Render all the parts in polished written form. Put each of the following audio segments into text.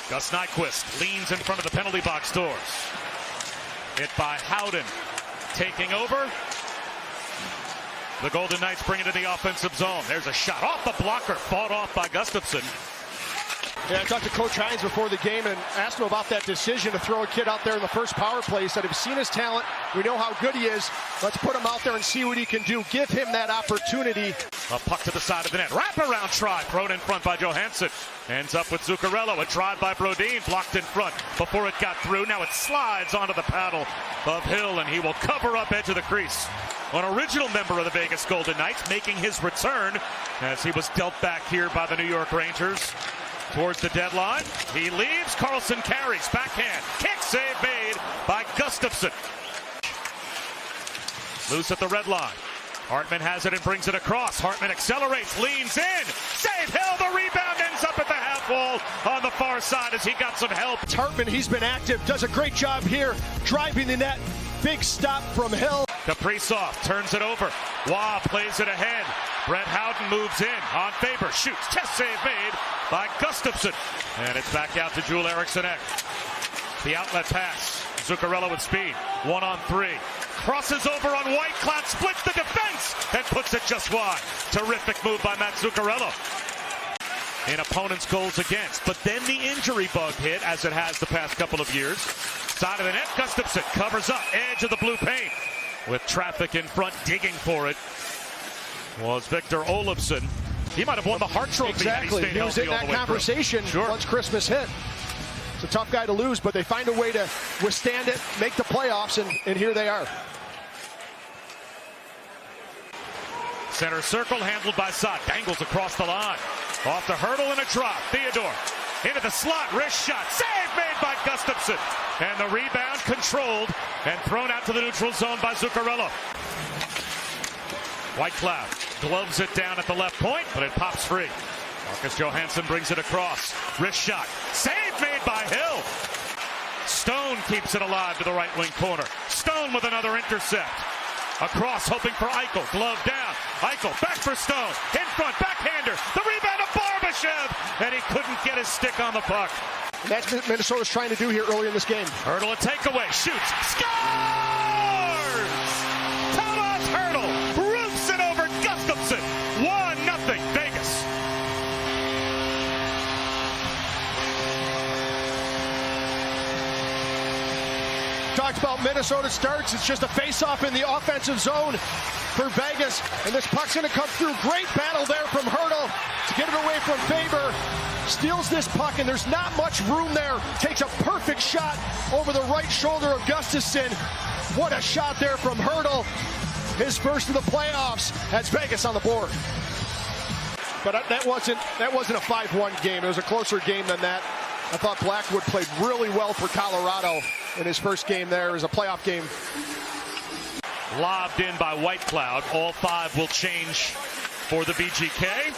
Gus Nyquist leans in front of the penalty box doors. Hit by Howden. Taking over. The Golden Knights bring it to the offensive zone. There's a shot off the blocker, fought off by Gustafsson. Yeah, I talked to Coach Hines before the game and asked him about that decision to throw a kid out there in the first power play. He said, "I've seen his talent. We know how good he is. Let's put him out there and see what he can do. Give him that opportunity." A puck to the side of the net. Wraparound try. Thrown in front by Johansson. Ends up with Zuccarello. A drive by Brodin. Blocked in front before it got through. Now it slides onto the paddle of Hill, and he will cover up edge of the crease. An original member of the Vegas Golden Knights making his return as he was dealt back here by the New York Rangers. Towards the deadline, he leaves. Carlson carries, backhand, kick save made by Gustafsson. Loose at the red line. Hartman has it and brings it across. Hartman accelerates, leans in, save Hill. The rebound ends up at the half wall on the far side as he got some help. Hartman, he's been active, does a great job here, driving the net. Big stop from Hill. Kaprizov turns it over. Waugh plays it ahead. Brett Howden moves in on Faber, shoots, chest save made by Gustafsson. And it's back out to Joel Eriksson Ek. The outlet pass. Zuccarello with speed. 1-on-3. Crosses over on Whitecloud, splits the defense, and puts it just wide. Terrific move by Matt Zuccarello. In opponents' goals against. But then the injury bug hit, as it has the past couple of years. Side of the net, Gustafsson covers up, edge of the blue paint. With traffic in front, digging for it was Victor Olofsson. He might have won the Hart Trophy. Exactly. He was in that conversation once Christmas hit. It's a tough guy to lose, but they find a way to withstand it, make the playoffs, and here they are. Center circle handled by Sott. Dangles across the line. Off the hurdle and a drop. Theodore into the slot. Wrist shot. Save made by Gustafsson. And the rebound controlled and thrown out to the neutral zone by Zuccarello. Whitecloud gloves it down at the left point, but it pops free. Marcus Johansson brings it across. Wrist shot. Save made by Hill. Stone keeps it alive to the right wing corner. Stone with another intercept. Across, hoping for Eichel. Glove down. Eichel back for Stone. In front, backhander. The rebound of Barbashev. And he couldn't get his stick on the puck. And that's what Minnesota's trying to do here early in this game. Hurdle a takeaway. Shoots. Scores! Thomas Hurdle roofs it over Gustafsson. 1-0 Vegas. Talked about Minnesota starts. It's just a face-off in the offensive zone for Vegas. And this puck's going to come through. Great battle there from Hurdle to get it away from Faber. Steals this puck, and there's not much room there. Takes a perfect shot over the right shoulder of Gustafsson. What a shot there from Hurdle. His first of the playoffs has Vegas on the board. But that wasn't a 5-1 game. It was a closer game than that. I thought Blackwood played really well for Colorado in his first game there as a playoff game. Lobbed in by Whitecloud. All 5 will change for the VGK.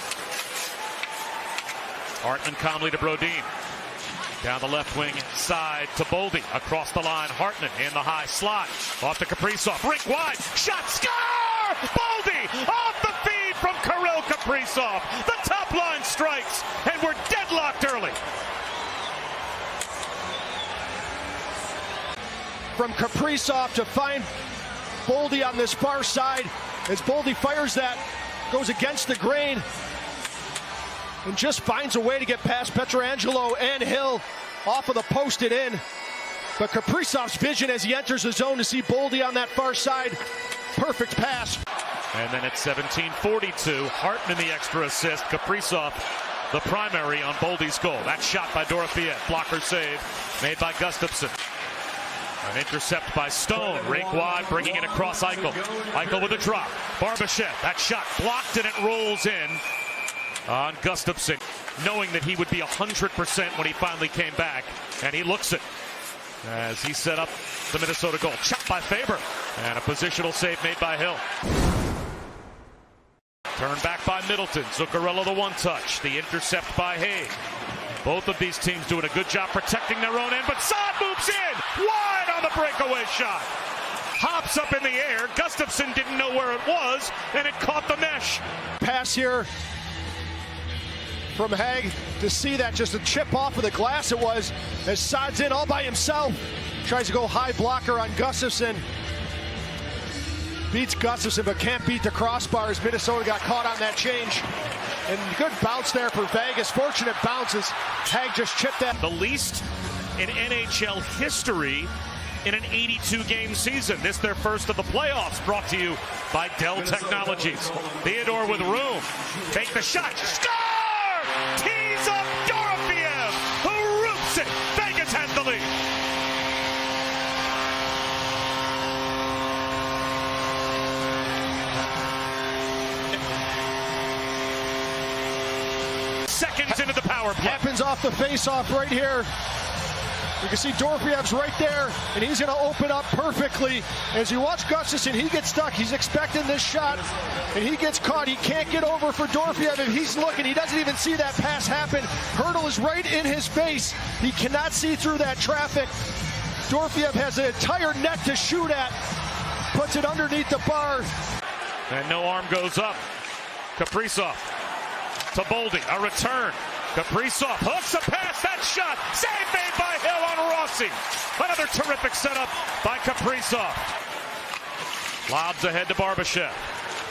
Hartman calmly to Brodin. Down the left wing side to Boldy. Across the line, Hartman in the high slot. Off to Kaprizov. Rink wide. Shot. Score! Boldy off the feed from Kirill Kaprizov. The top line strikes, and we're deadlocked early. From Kaprizov to find Boldy on this far side. As Boldy fires that, goes against the grain. And just finds a way to get past Pietrangelo and Hill off of the post and in. But Kaprizov's vision as he enters the zone to see Boldy on that far side. Perfect pass. And then at 17:42, Hartman the extra assist. Kaprizov the primary on Boldy's goal. That shot by Dorofeyev. Blocker save made by Gustafsson. An intercept by Stone. Rink wide, bringing it across Eichel. Eichel with a drop. Barbashev. That shot blocked and it rolls in on Gustafsson, knowing that he would be 100% when he finally came back, and he looks it as he set up the Minnesota goal. Chopped by Faber, and a positional save made by Hill. Turned back by Middleton. Zuccarello the one-touch. The intercept by Haig. Both of these teams doing a good job protecting their own end, but Saad moves in wide on the breakaway shot. Hops up in the air. Gustafsson didn't know where it was, and it caught the mesh. Pass here. from Haig to see that, just a chip off of the glass it was, as Saad's in all by himself. Tries to go high blocker on Gustafsson. Beats Gustafsson, but can't beat the crossbars. Minnesota got caught on that change. And good bounce there for Vegas. Fortunate bounces. Haig just chipped that. The least in NHL history in an 82-game season. This their first of the playoffs, brought to you by Dell Technologies. Theodore with room. Take the shot. Score! Tees up Dorofiev, who roots it. Vegas has the lead. Seconds into the power play. Happens off the face-off right here. You can see Dorofiev's right there, and he's going to open up perfectly. As you watch Gustafsson, he gets stuck. He's expecting this shot, and he gets caught. He can't get over for Dorofiev. If he's looking, he doesn't even see that pass happen. Hurdle is right in his face. He cannot see through that traffic. Dorofiev has an entire net to shoot at. Puts it underneath the bar. And no arm goes up. Kaprizov to Boldy, a return. Kaprizov hooks a pass, that shot, save made by Hill on Rossi. Another terrific setup by Kaprizov. Lobs ahead to Barbashev.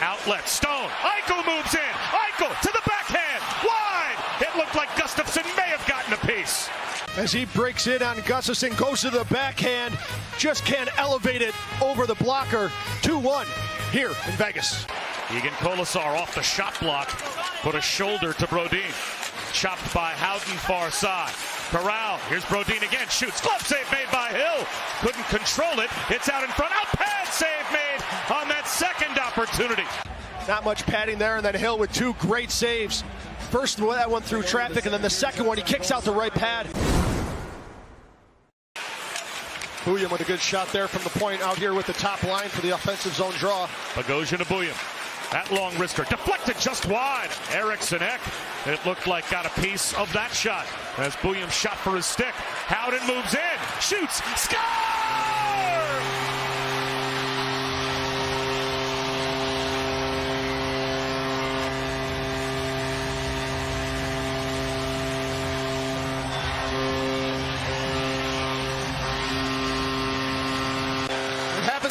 Outlet, Stone, Eichel moves in. Eichel to the backhand, wide. It looked like Gustafsson may have gotten a piece. As he breaks in on Gustafsson, goes to the backhand, just can't elevate it over the blocker. 2-1 here in Vegas. Egan Kolasar off the shot block, put a shoulder to Brodin. Chopped by Houghton far side. Corral, here's Brodin again, shoots, glove save made by Hill. Couldn't control it, it's out in front, out pad save made on that second opportunity. Not much padding there, and then Hill with two great saves. First that one through traffic, and then the second one, he kicks out the right pad. Bouillon with a good shot there from the point out here with the top line for the offensive zone draw. Bogosian to Bouillon. That long wrister deflected just wide. Eriksson Ek, it looked like, got a piece of that shot as Bouillon shot for his stick. Howden moves in, shoots, score!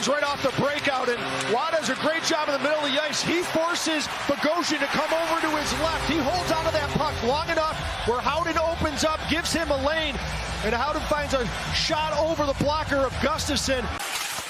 Right off the breakout, and Watt does a great job in the middle of the ice. He forces Bogosian to come over to his left. He holds onto that puck long enough where Howden opens up, gives him a lane, and Howden finds a shot over the blocker of Gustafsson.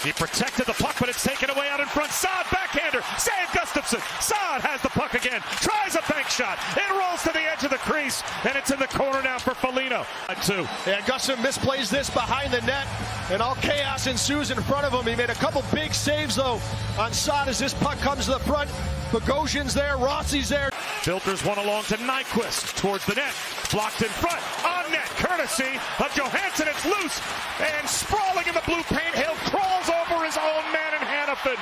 He protected the puck, but it's taken away out in front. Saad, backhander, save Gustafsson. Saad has the puck again, tries a bank shot. It rolls to the edge of the crease, and it's in the corner now for Foligno. And Gustafsson misplays this behind the net, and all chaos ensues in front of him. He made a couple big saves, though, on Saad as this puck comes to the front. Bogosian's there, Rossi's there. Filters one along to Nyquist towards the net. Blocked in front, on net, courtesy of Johansson. It's loose, and sprawling in the blue paint, Hill crawls over his own man in Hannafin.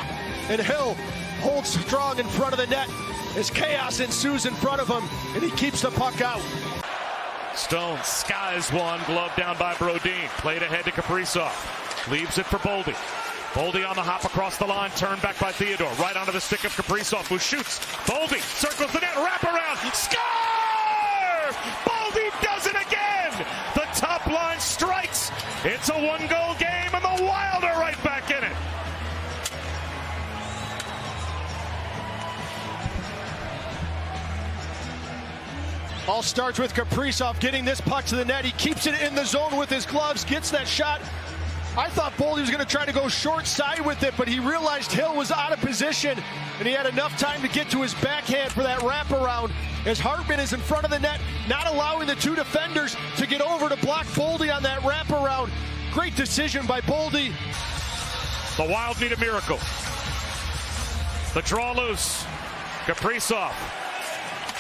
And Hill holds strong in front of the net as chaos ensues in front of him, and he keeps the puck out. Stone skies one, glove down by Brodin. Played ahead to Kaprizov. Leaves it for Boldy. Boldy on the hop across the line, turned back by Theodore. Right onto the stick of Kaprizov, who shoots. Boldy circles the net, wrap around, score! Boldy does it again! The top line strikes. It's a one-goal game, and the Wild are right back in it. All starts with Kaprizov getting this puck to the net. He keeps it in the zone with his gloves, gets that shot. I thought Boldy was going to try to go short side with it, but he realized Hill was out of position, and he had enough time to get to his backhand for that wraparound as Hartman is in front of the net, not allowing the two defenders to get over to block Boldy on that wraparound. Great decision by Boldy. The Wild need a miracle. The draw loose. Kaprizov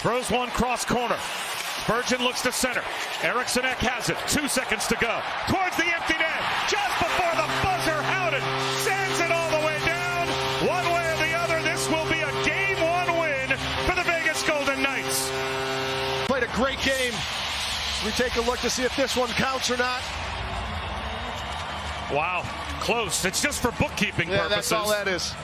throws one cross corner. Virgin looks to center. Eriksson Ek has it. 2 seconds to go. Towards the empty net. Just before the buzzer, Howden sends it all the way down. One way or the other, this will be a Game 1 win for the Vegas Golden Knights. Played a great game. We take a look to see if this one counts or not. Wow, close. It's just for bookkeeping purposes. That's all that is.